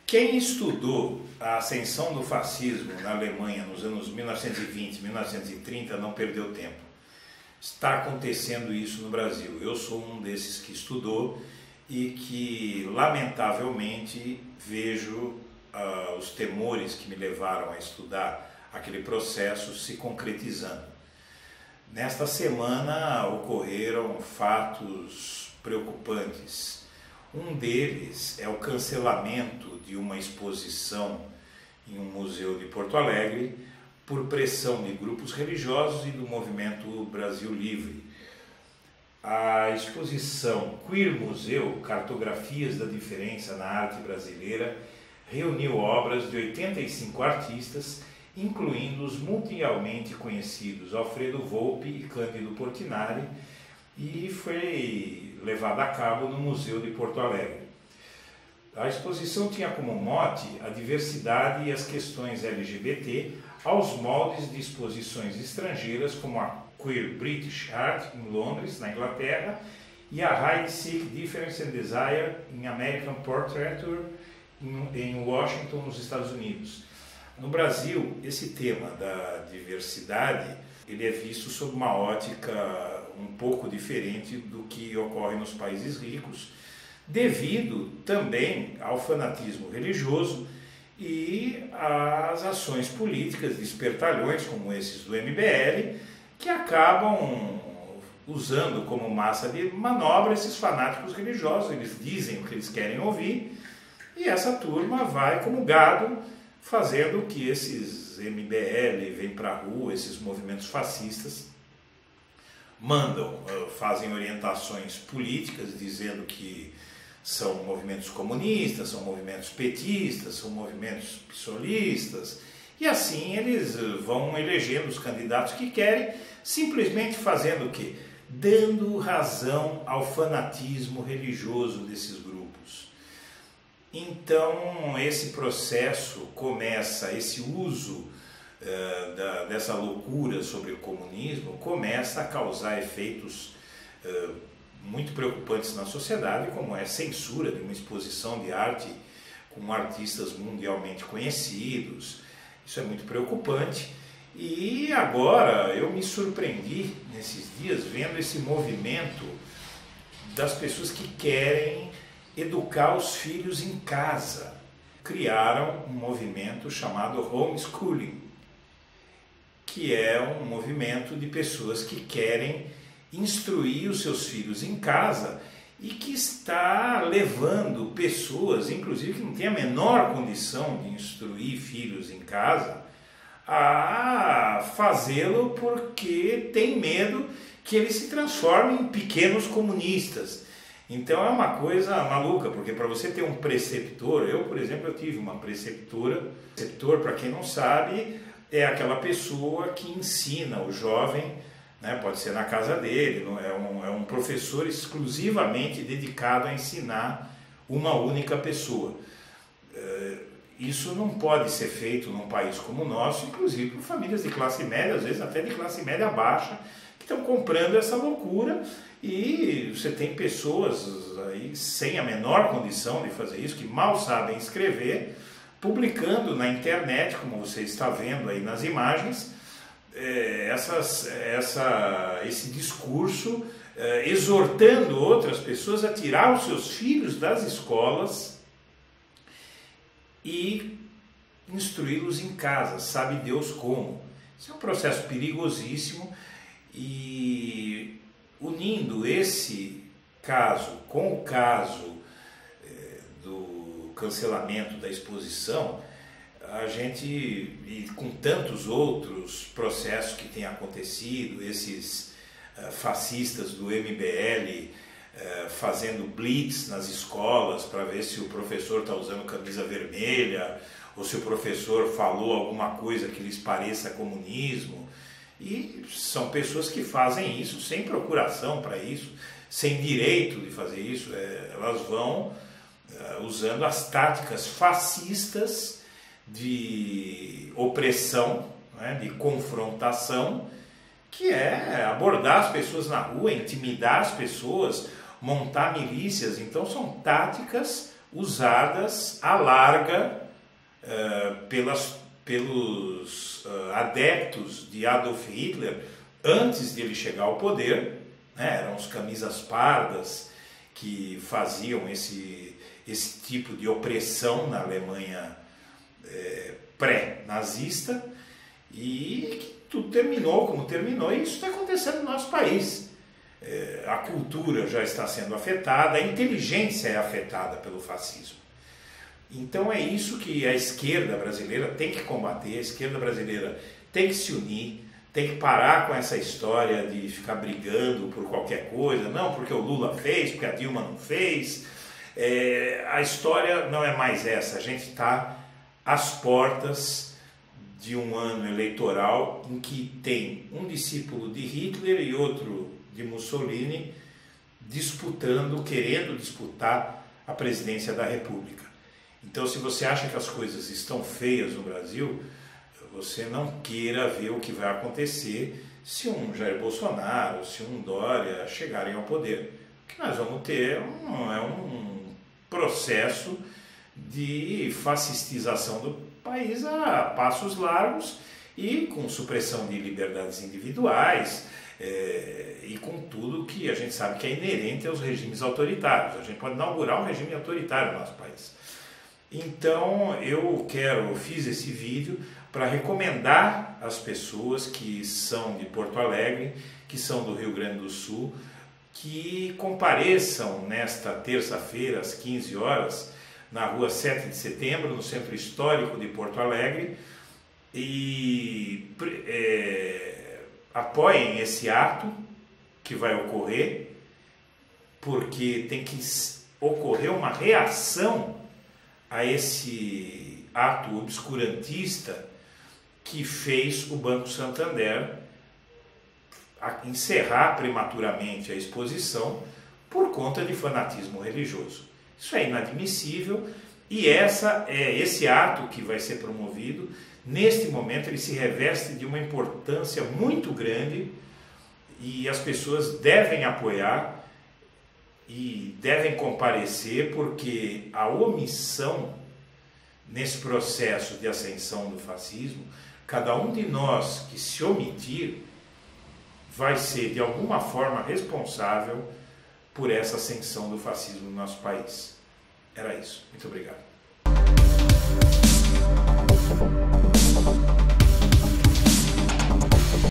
Quem estudou a ascensão do fascismo na Alemanha nos anos 1920, 1930 não perdeu tempo. Está acontecendo isso no Brasil. Eu sou um desses que estudou e que, lamentavelmente, vejo os temores que me levaram a estudar aquele processo se concretizando. Nesta semana ocorreram fatos preocupantes. Um deles é o cancelamento de uma exposição em um museu de Porto Alegre por pressão de grupos religiosos e do movimento Brasil Livre. A exposição Queer Museu, Cartografias da Diferença na Arte Brasileira, reuniu obras de 85 artistas, incluindo os mundialmente conhecidos Alfredo Volpi e Cândido Portinari, e foi levada a cabo no Museu de Porto Alegre. A exposição tinha como mote a diversidade e as questões LGBT aos moldes de exposições estrangeiras como a Queer British Art em Londres, na Inglaterra, e a Hide, Seek, Difference and Desire em American Portraiture em Washington, nos Estados Unidos. No Brasil, esse tema da diversidade ele é visto sob uma ótica um pouco diferente do que ocorre nos países ricos, devido também ao fanatismo religioso e às ações políticas de espertalhões como esses do MBL, que acabam usando como massa de manobra esses fanáticos religiosos. Eles dizem o que eles querem ouvir e essa turma vai como gado, fazendo que esses MBL vêm para a rua, esses movimentos fascistas, fazem orientações políticas dizendo que são movimentos comunistas, são movimentos petistas, são movimentos psolistas, e assim eles vão elegendo os candidatos que querem, simplesmente fazendo o quê? Dando razão ao fanatismo religioso desses grupos. Então esse processo começa, esse uso dessa loucura sobre o comunismo começa a causar efeitos muito preocupantes na sociedade, como é a censura de uma exposição de arte com artistas mundialmente conhecidos. Isso é muito preocupante. E agora eu me surpreendi nesses dias vendo esse movimento das pessoas que querem educar os filhos em casa. Criaram um movimento chamado homeschooling, que é um movimento de pessoas que querem instruir os seus filhos em casa e que está levando pessoas, inclusive que não têm a menor condição de instruir filhos em casa, a fazê-lo porque tem medo que eles se transformem em pequenos comunistas. Então é uma coisa maluca, porque para você ter um preceptor, eu, por exemplo, eu tive uma preceptora. Preceptor, para quem não sabe, é aquela pessoa que ensina o jovem, né, pode ser na casa dele, é um professor exclusivamente dedicado a ensinar uma única pessoa. Isso não pode ser feito num país como o nosso, inclusive por famílias de classe média, às vezes até de classe média baixa, que estão comprando essa loucura, e você tem pessoas aí sem a menor condição de fazer isso, que mal sabem escrever, publicando na internet, como você está vendo aí nas imagens, esse discurso, exortando outras pessoas a tirar os seus filhos das escolas e instruí-los em casa, sabe Deus como. Isso é um processo perigosíssimo, e unindo esse caso com o caso do cancelamento da exposição, a gente, e com tantos outros processos que têm acontecido, esses fascistas do MBL fazendo blitz nas escolas para ver se o professor está usando camisa vermelha ou se o professor falou alguma coisa que lhes pareça comunismo. E são pessoas que fazem isso sem procuração para isso, sem direito de fazer isso. Elas vão usando as táticas fascistas de opressão, né, de confrontação, que é abordar as pessoas na rua, intimidar as pessoas, montar milícias. Então são táticas usadas à larga pelos adeptos de Adolf Hitler antes de ele chegar ao poder, né? Eram os camisas pardas que faziam esse tipo de opressão na Alemanha pré-nazista, e que tudo terminou como terminou, e isso está acontecendo no nosso país. A cultura já está sendo afetada, a inteligência é afetada pelo fascismo. Então é isso que a esquerda brasileira tem que combater, a esquerda brasileira tem que se unir, tem que parar com essa história de ficar brigando por qualquer coisa, não, porque o Lula fez, porque a Dilma não fez. A história não é mais essa, a gente está às portas de um ano eleitoral em que tem um discípulo de Hitler e outro de Mussolini disputando, querendo disputar a presidência da República. Então, se você acha que as coisas estão feias no Brasil, você não queira ver o que vai acontecer se um Jair Bolsonaro, se um Dória chegarem ao poder. O que nós vamos ter é um processo de fascistização do país a passos largos e com supressão de liberdades individuais e com tudo que a gente sabe que é inerente aos regimes autoritários. A gente pode inaugurar um regime autoritário no nosso país. Então eu fiz esse vídeo para recomendar às pessoas que são de Porto Alegre, que são do Rio Grande do Sul, que compareçam nesta terça-feira às 15 horas na rua 7 de setembro, no Centro Histórico de Porto Alegre, e apoiem esse ato que vai ocorrer, porque tem que ocorrer uma reação a esse ato obscurantista que fez o Banco Santander encerrar prematuramente a exposição por conta de fanatismo religioso. Isso é inadmissível, e esse ato que vai ser promovido, neste momento ele se reveste de uma importância muito grande, e as pessoas devem apoiar e devem comparecer, porque a omissão nesse processo de ascensão do fascismo, cada um de nós que se omitir vai ser de alguma forma responsável por essa ascensão do fascismo no nosso país. Era isso. Muito obrigado.